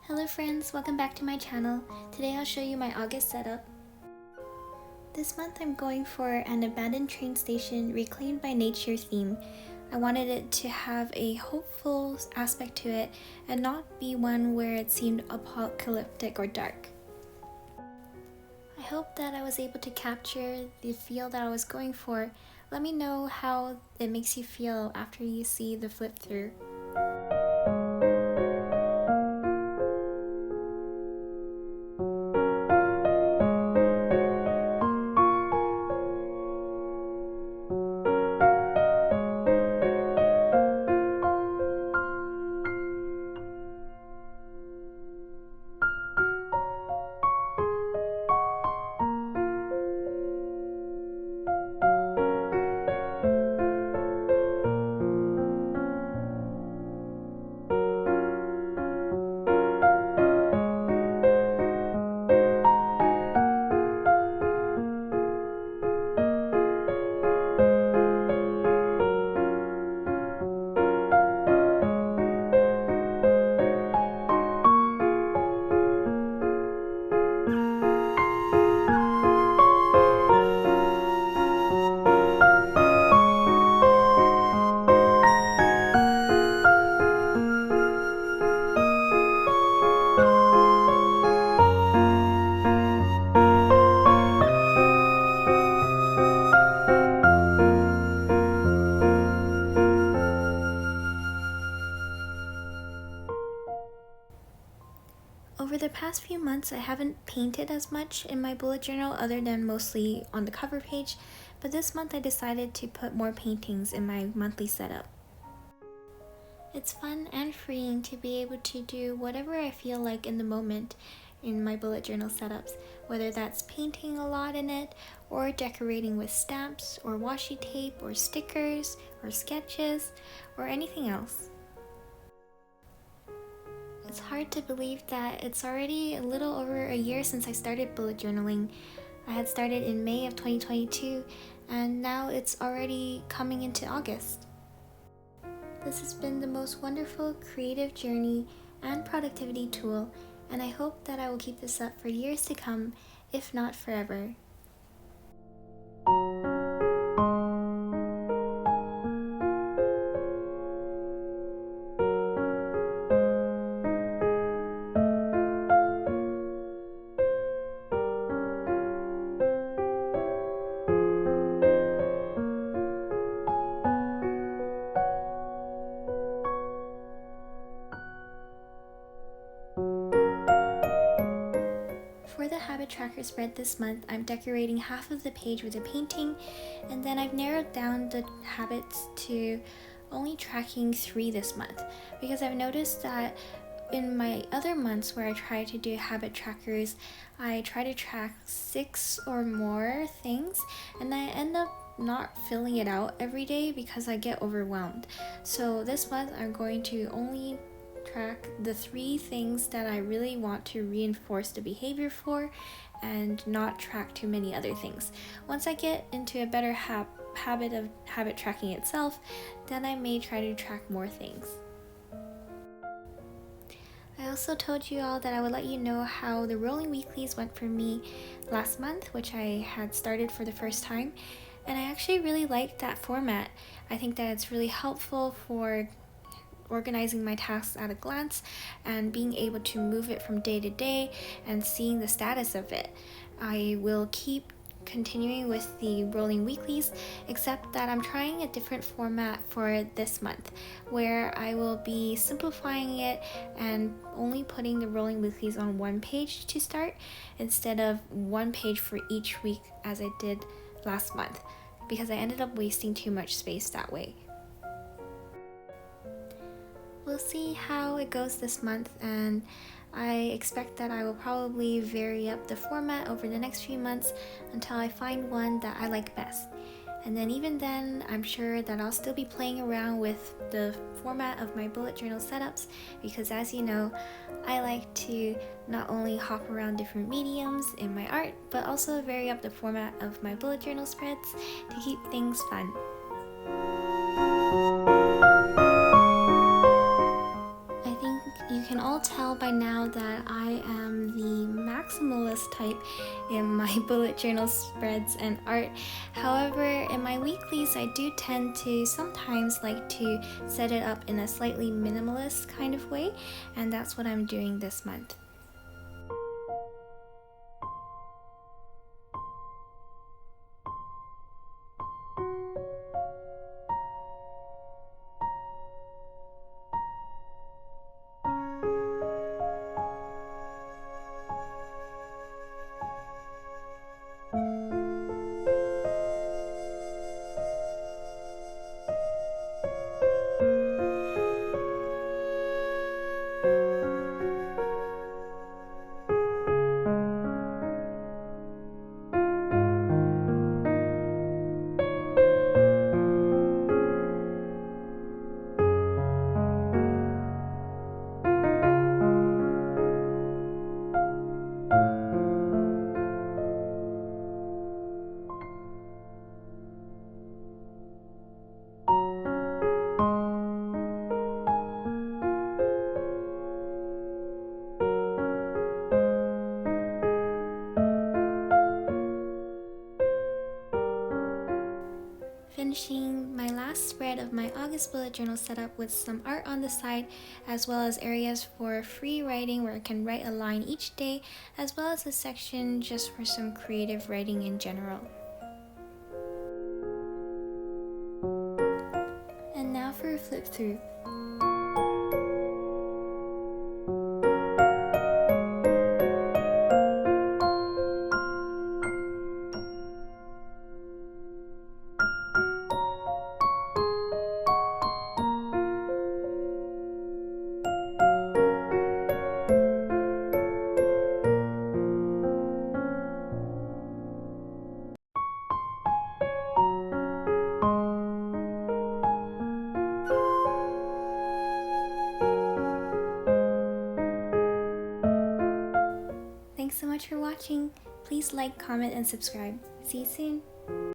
Hello friends, welcome back to my channel. Today I'll show you my August setup. This month I'm going for an abandoned train station reclaimed by nature theme. I wanted it to have a hopeful aspect to it and not be one where it seemed apocalyptic or dark. I hope that I was able to capture the feel that I was going for. Let me know how it makes you feel after you see the flip through. Over the past few months, I haven't painted as much in my bullet journal other than mostly on the cover page, but this month I decided to put more paintings in my monthly setup. It's fun and freeing to be able to do whatever I feel like in the moment in my bullet journal setups, whether that's painting a lot in it, or decorating with stamps, or washi tape, or stickers, or sketches, or anything else. It's hard to believe that it's already a little over a year since I started bullet journaling. I had started in May of 2022 and now it's already coming into August. This has been the most wonderful creative journey and productivity tool, and I hope that I will keep this up for years to come, if not forever. For the habit tracker spread this month, I'm decorating half of the page with a painting, and then I've narrowed down the habits to only tracking 3 this month, because I've noticed that in my other months where I try to do habit trackers, I try to track 6 or more things, and I end up not filling it out every day because I get overwhelmed. So this month I'm going to only track the 3 things that I really want to reinforce the behavior for and not track too many other things. Once I get into a better habit of habit tracking itself, then I may try to track more things. I also told you all that I would let you know how the rolling weeklies went for me last month, which I had started for the first time, and I actually really liked that format. I think that it's really helpful for organizing my tasks at a glance and being able to move it from day to day and seeing the status of it. I will keep continuing with the rolling weeklies, except that I'm trying a different format for this month, where I will be simplifying it and only putting the rolling weeklies on 1 page to start instead of 1 page for each week as I did last month, because I ended up wasting too much space that way. We'll see how it goes this month, and I expect that I will probably vary up the format over the next few months until I find one that I like best. And then even then, I'm sure that I'll still be playing around with the format of my bullet journal setups, because as you know, I like to not only hop around different mediums in my art, but also vary up the format of my bullet journal spreads to keep things fun. can all tell by now that I am the maximalist type in my bullet journal spreads and art. However, in my weeklies, I do tend to sometimes like to set it up in a slightly minimalist kind of way, and that's what I'm doing this month. Finishing my last spread of my August bullet journal setup with some art on the side, as well as areas for free writing where I can write a line each day, as well as a section just for some creative writing in general. And now for a flip through. Thanks so much for watching. Please like, comment, and subscribe. See you soon.